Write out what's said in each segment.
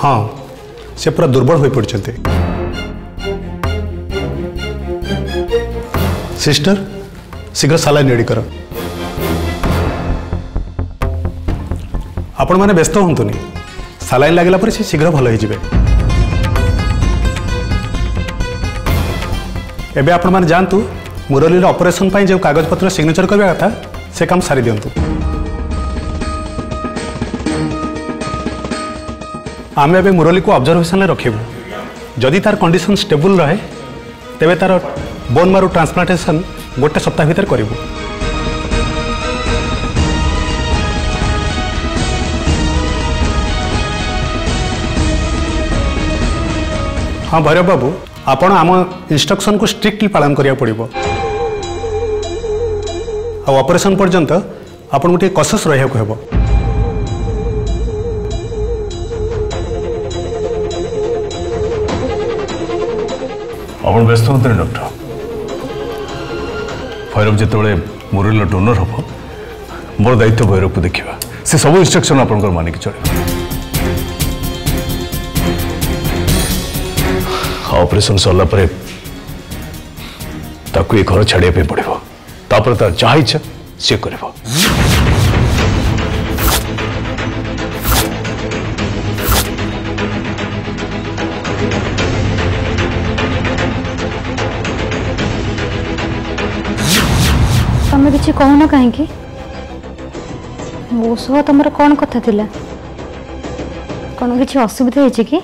हाँ से पूरा दुर्बल हो पड़ते। सिस्टर शीघ्र सालाइन रेडी कर। आपण मैंने व्यस्त हूँ सालाइन लगला पर शीघ्र भल हो जाए। एबे आपण मैंने जानतु मुरली ऑपरेशन पाई जो कागज पत्र सिग्नेचर करबा कथा से काम सारी दियंतु। आमे एबे मुरली को ऑब्जर्वेशन ले रखिबु। जदि तार कंडीशन स्टेबल रहे तेबे तार बोन मारो ट्रांसप्लांटेशन गोटे सप्ताह भीतर करिबु। हाँ भैरव बाबू आपण आम इंस्ट्रक्शन को स्ट्रिक्टली पालन करिया पड़िबो। आ ऑपरेशन पर्यंत आपण गोटे कॉशियस रहिया को हेबो। आपण व्यस्त होते डॉक्टर। भैरव जिते मुरली डोनर हम मोर दायित्व भैरव को देखा से सब इंस्ट्रक्शन आपंकर मानिक चले। ऑपरेशन सरला परे ताकू ये घर छाड़िया पे पड़ो तापर तार जहाँ इच्छा सी कर। तमें किसी कहून कहीं मो सह तुम कौन कथा थिला कौन किसी असुविधा है कि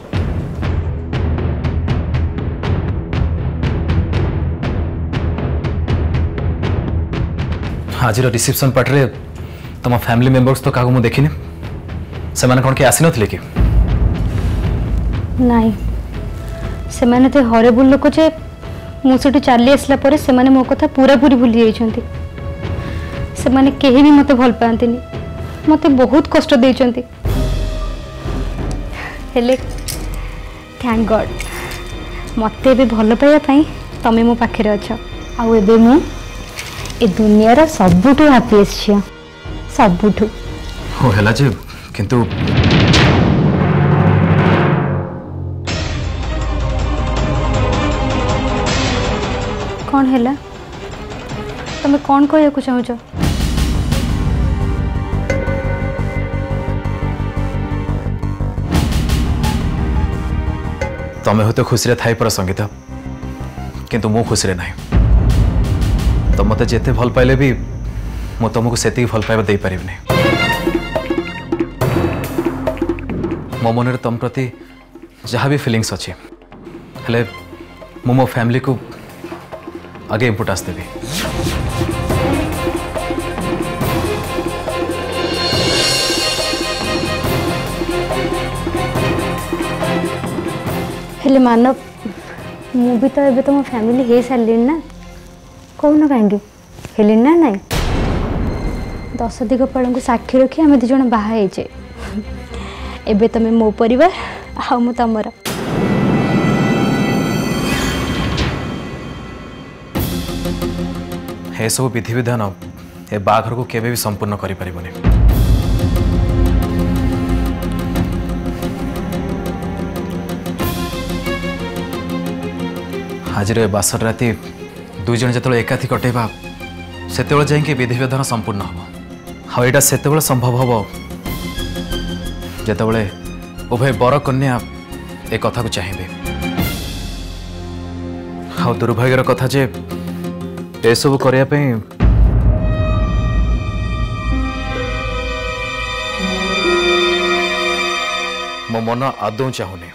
आज रिसेप्शन पार्टी तुम फैमिली मेंबर्स तो क्या मुझे देखनी से कौन के आसी नथिले कि नाई से माने ते हॉरिबल लोक जे मुझे चली आसला परे से माने मो कथा पूरा पूरी भूली जाइछंती। से माने केही भी मते भल पांतिनी मते बहुत कष्ट देइछंती। हेले थैंक गॉड मते भी भल पाया पई तमे मो पाखे अछ। आउ एबे मु ए दुनियार सबुठु हैप्पीएस्ट छिया सबुठु। हो हैला जे किंतु कौन हैला तमे कौन कहया को चाहू छ? तमें हूँ तो खुशी थाई पर संगीता किंतु मु खुशी ना तो मत जिते भल पाइले भी मु तुमको से भल पाइबा दे पारिबनी। मो मन तुम प्रति जहाँ भी फीलिंग्स अच्छी हेले मु मो फैमिली को आगे इम्पोर्टेंस देवी। हेले मानव मु भी तो एबे तुम फैमिली हे सारी ना कहून कहीं हेली ना नाई 10 दिगपाल को साक्षी रखी आम 2 जन बाहा एबे तुम मो परिवार आ मु तमर। हे सब विधि विधान ए बाघर को केबे भी संपूर्ण करि परिबनी। आज बासर राति 2 जन जो एकाथी कटेबा से जाइए विधि विधान संपूर्ण हम हाँ यहाँ से संभव हम जिते उभय बर कन्या एक कथा को चाहिए। हाँ दुर्भाग्यर कथा जे एसबू करने मो मन आदौ चाहूनी।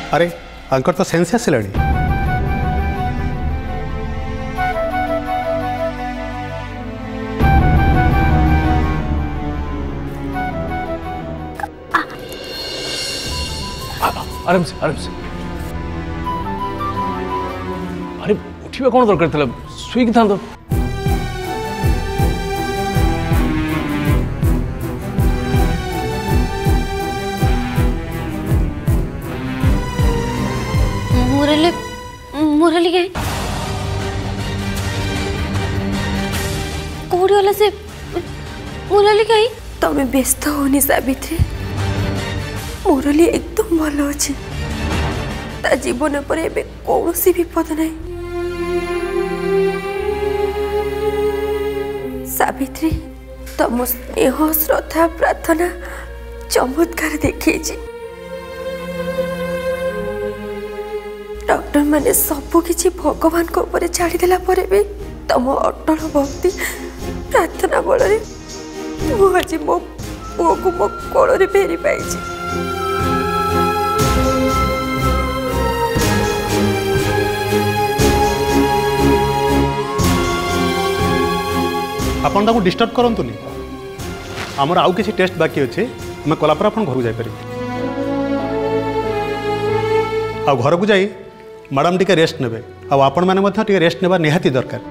अरे अंकर तो सेंस आसिलानी आराम से अरे उठा कौन दरकार था शुक था मुरली गई कौड़ी वाला से मुरली गई तमें व्यस्त होनी सावित्री मुरली एकदम भल अच्छे ता जीवन पर एबे कौन सी विपद नहीं सावित्री तम स्नेह श्रद्धा प्रार्थना चमत्कार देखी डॉक्टर माने सबू किसी भगवान को ऊपर छाड़ी देला परे भी तम अटल भक्ति प्रार्थना बल आज मो पुओ को मो कोल फेरी पाई आपन ताको डिस्टर्ब करंतुनी हमर आउ किसी टेस्ट बाकी अच्छे आम कलापर आप घर को जापर आ घर को जाई मैडम टी रेस्ट ने आपण मैंने रेस्ट ने निहाती दरकार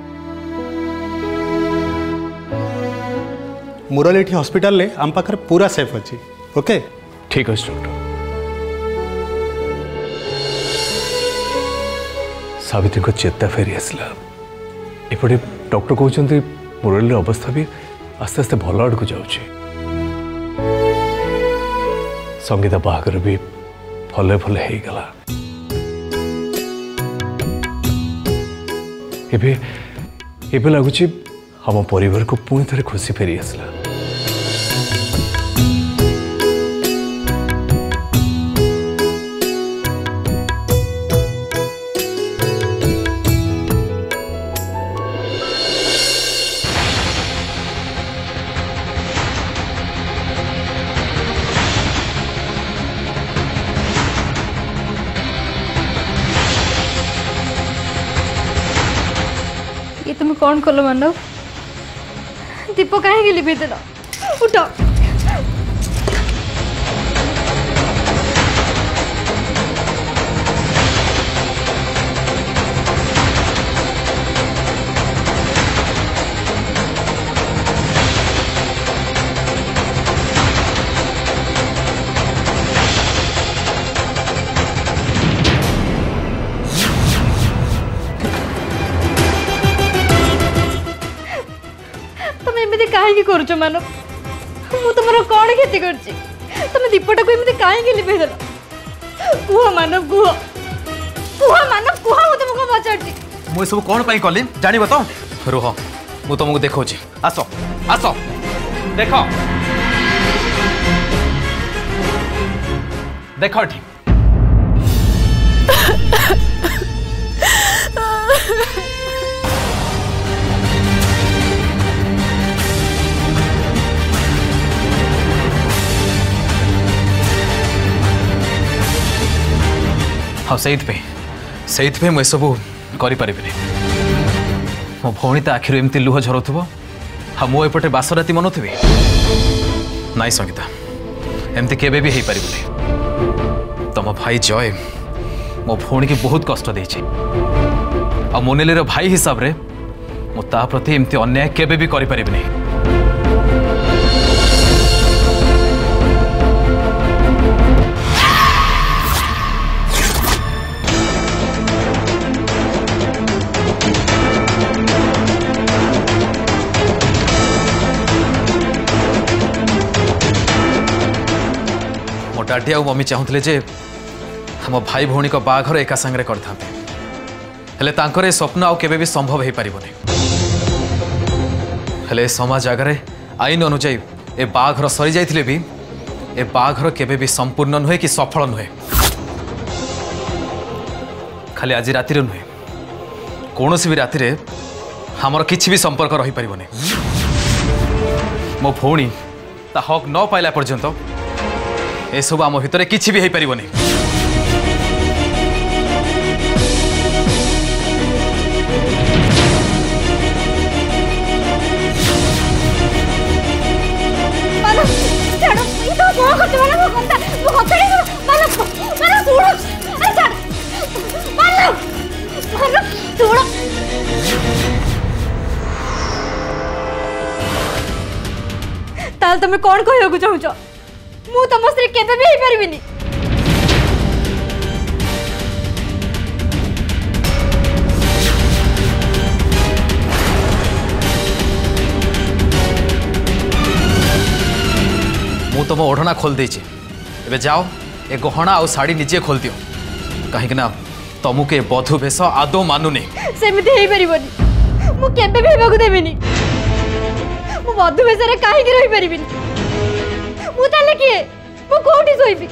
मुरली ये हॉस्पिटल ले आम पाखे पूरा सेफ अच्छी ओके ठीक अच्छे डॉक्टर सावित्री को चेता फेरी आसला एपटे डॉक्टर कहते मुरली अवस्था भी आस्ते आस्ते भल आड़ को जाऊँ संगीता बाहागर भी भले भले हो गला एबे लगुच हम परिवार को पुणी थे खुशी फेरी आसला ये तुम कौन कल मानव दीप कहीं लिभे देल उठ कहीं करुच मानव मु तुम कौन क्षति कर तुम दीपटा को एमती कहीं लिभे देल कुह मानव कुह मानव कुह तुमको पचार मुझे सब कौन पाई कली जान तो रुह मु तुमको देखा आस आस देख देख ठीक हाँ से मुझे सब करें मो भौणी ता आखिर एमती लुह झरुव हाँ मुझे बासराती मनुथि नाई संगीता एमती केबे भी हो पार तुम भाई जय मो भौणी की बहुत कष्ट देछि आ मुरलीर भाई हिसाब रे मो ता प्रति एमती अन्याय केबे भी करि परिबि नहीं डाडी आ मम्मी चाहूले जे हम भाई भौणी को बाघर एका संगे करते स्वप्न आउ केबे भी संभव हो पारिबनी हेले समाज आगे आईन अनुजाई ए बाघर सरी जाइथिले भी ए बाघर केबे भी संपूर्ण नुहे कि सफल नुहे खाली आज रातिर नुहे कौन भी रातिर हमर किछि भी संपर्क रही पारिबनी मो भौणी ता हक न पाइला पर्यंत ए सब आम भितर किछि भी हो पारिबनी मानव ताल तुम कौन कहू चाहूच मु तुम स्त्री केबे भी पारिबिनी मु तुम ओढ़ना खोल देची एबे जाओ ए गहना आ साड़ी निजे खोल दियो कहीं ना तुमको ए बधु भेष आदौ मानुनी सेमिति हेई परिबनी मु केबे भी हेबाकु देबिनी मु बधु भेष रे काहे कि रहि परिबिनी मु ताले किए मु कोठी सोइबी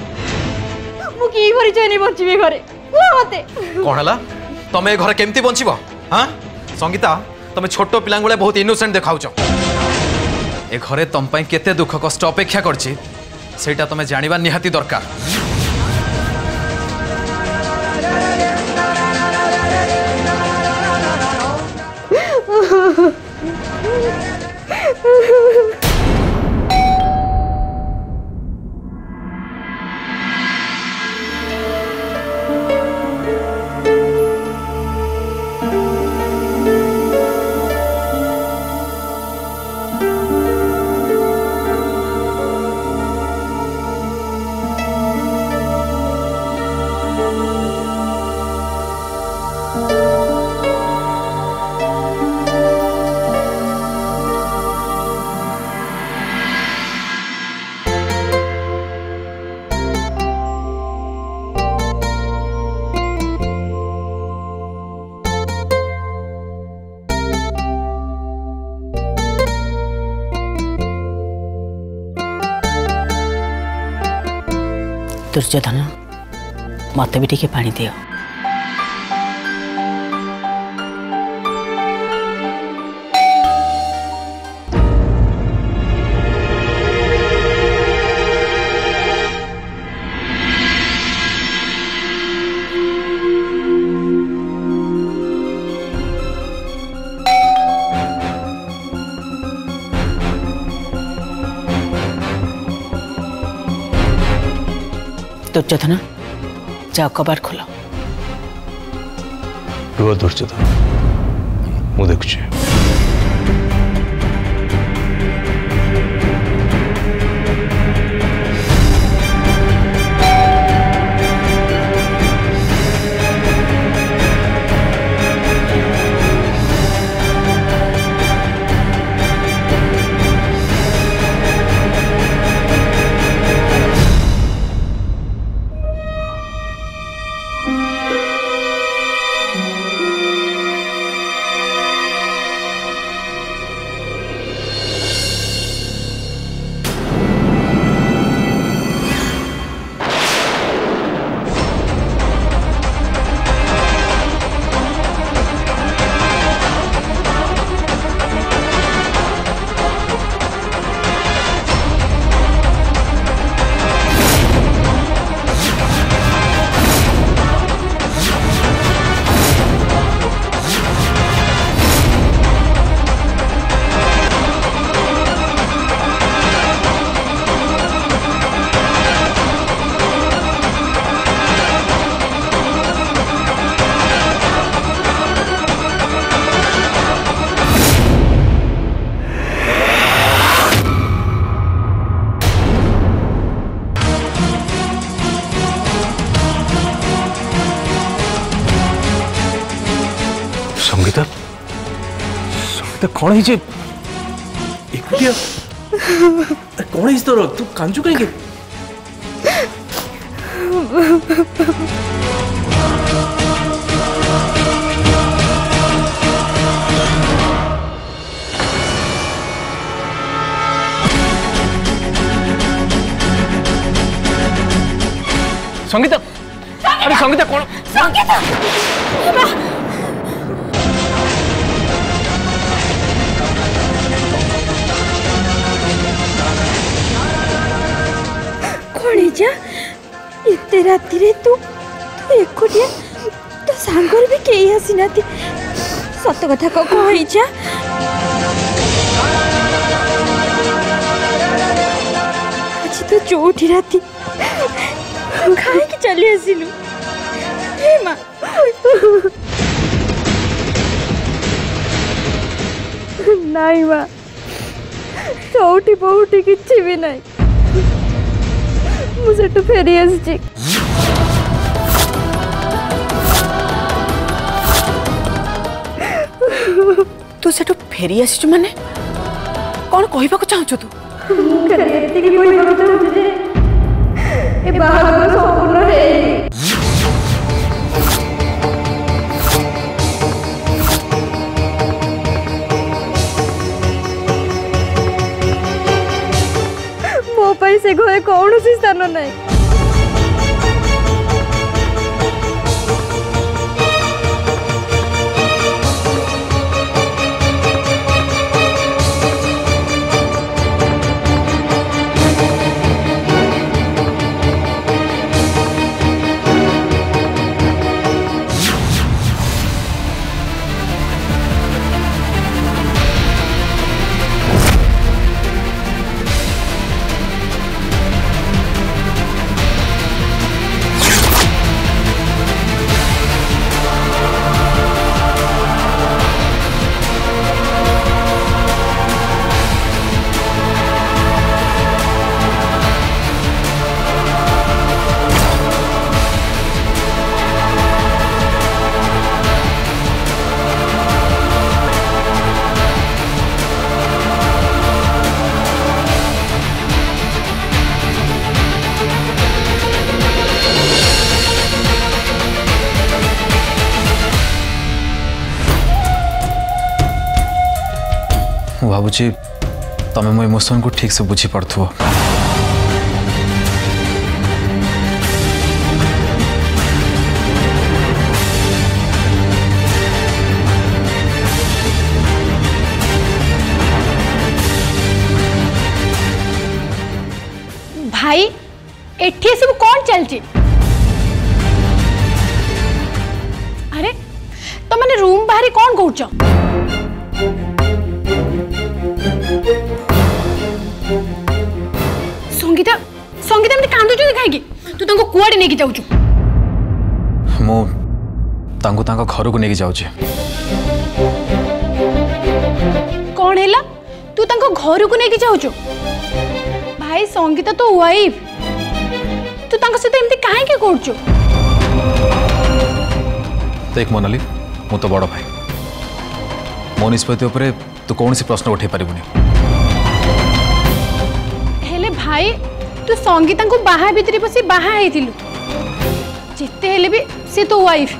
मु की परिचय नहीं बंचिबे घरे कुआ मते कौन हला तुम ए घर केमती बंचिबो हां संगीता तुम छोट पिलांग बेले बहुत इनोसेंट देखाउछ ए घरे तुम पई केते दुख कष्ट अपेक्षा करछि सेटा तुम जानिबा निहाती दरकार दुर्योधन मत भी टिके पानी दियो दुर्योधन जाओ कबाड़ खोल रुह दुर्योधन मु देखुची संगीता संगीता कौन है एकुटिया कौन है तोर तू कांचु कहीं संगीता अरे संगीता कौन संगीता जा इतने राति रे तू तू एकोटिया तो सांगर भी केही आसी नाती सत कथा कहि जा आज तो चौठी राति खाई के चली आसिलु हे मां नाई मां चौटी बहुटी किसी भी नहीं मुझे फेरी आसी तू से फेरी आसी माने कौन कहबा को चाहछु तू मो पाई से घरे कौन सी स्थान नहीं भावुची तमें मो इमोशन को ठीक से बुझी पड़थुव भाई एठी सब कौन चलची अरे तो मैंने रूम बाहरी कौन कहूच संगीता संगीता मते कांदु छु काहे की तू तंको कुआडे नेकी जाउछु मो तांको तांको घर को नेकी जाउछि कौन हैला तू तंको घर को नेकी जाउछु भाई संगीता तो वाइफ तू तंको सते एमती काहे के करछु देख मोनाली मु तो बड़ भाई मो निष्पत्ति उपरे तू कौन सी प्रश्न उठे पारिबुनी हेले भाई तू संगीता को बाहा भितरी बसी बाहा हेतिलु जिते हेले भी से तो वाइफ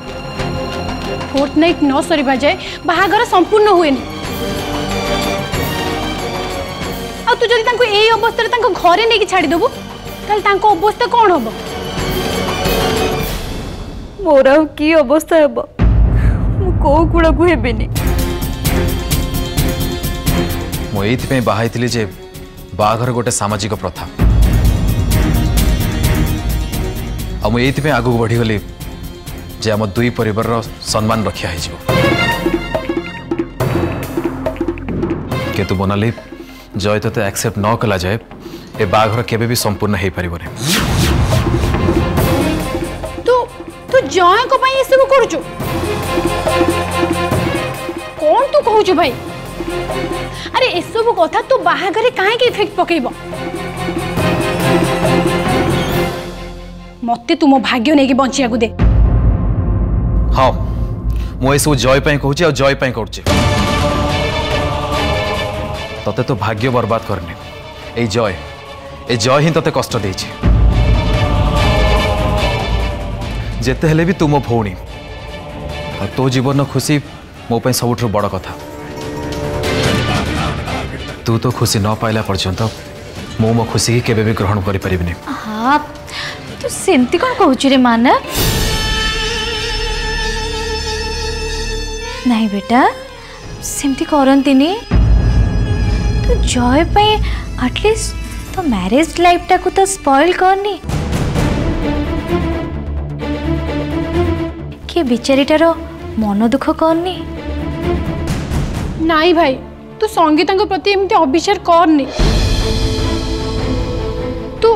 फोर्टनाइट न सरीबा जाए बाहागर संपूर्ण हुएनी आ तू जदि तांको एई अवस्था रे तांको घरे नेकी छाडी देबु ताल तांको अवस्था कोन होबो मोर की अवस्था हेबो मु को गुड़ा को हेबेनी मु एइथि बाहाइथिली जे बाघर गोटे सामाजिक प्रथा आ मु एइथि आगु बढ़ी गली जे आम दुई परिवार सम्मान रखा है किंतु मोनाली जय तो एक्सेप्ट न कला जाए ए बाघर केबे भी संपूर्ण हो पार तू तू जय को ये सब करूचु कौन तू कहूचु भाई अरे ए सब कथा तू बाहागरे काहे के इफेक्ट पकेइबो मते तू मो भाग्य नहीं कि बंचिया को दे हाँ मु सब जय कहूँ आ जय करुचे तते तो भाग्य बर्बाद करनी ए जय ही तते कष्ट देछि जेते हेले भी तू मो भौणी तो जीवन खुशी मो पे सबुठ बड़ कथा तू तो खुशी न पाइला पर्यंत मु मो खुशी की केबे भी ग्रहण करि परिबिनी हाँ तू सेमती कौन कहूचु रे मानव नहीं बेटा सेमती करंतिनी तू जय पे एटलीस्ट तो मैरिज लाइफ टा को तो स्पॉइल करनी के बिचारीटार मन दुख करनी नाई भाई तू संगीता के प्रति एमती अविचार करनी तू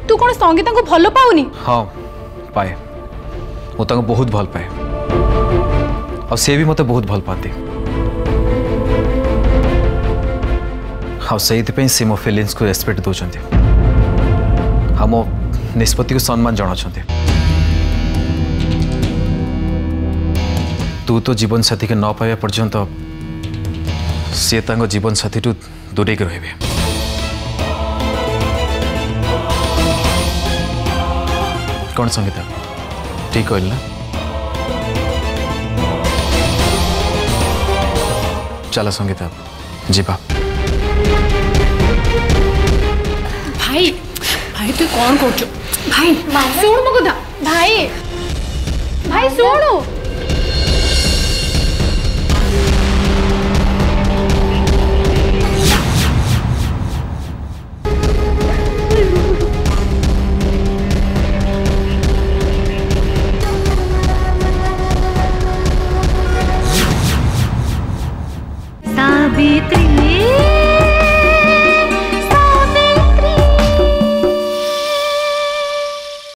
तू कौन संगीता को भल पाऊनी हाँ पाए मु ताको बहुत भल पाए और से भी मते बहुत भल पाती हाँ से मो फिलिंग्स को रेस्पेक्ट दौरान हाँ मो निष्पत्ति को सम्मान जनाते तू तो जीवन साथी के न पाया पर्यंत सी जीवन साथी टू दूरे रहे कौन संगीता ठीक कहल ना चला संगीता जीवा भाई भाई तू कौन कर भाई शुण मो कथा भाई भाई शुणु सावित्री।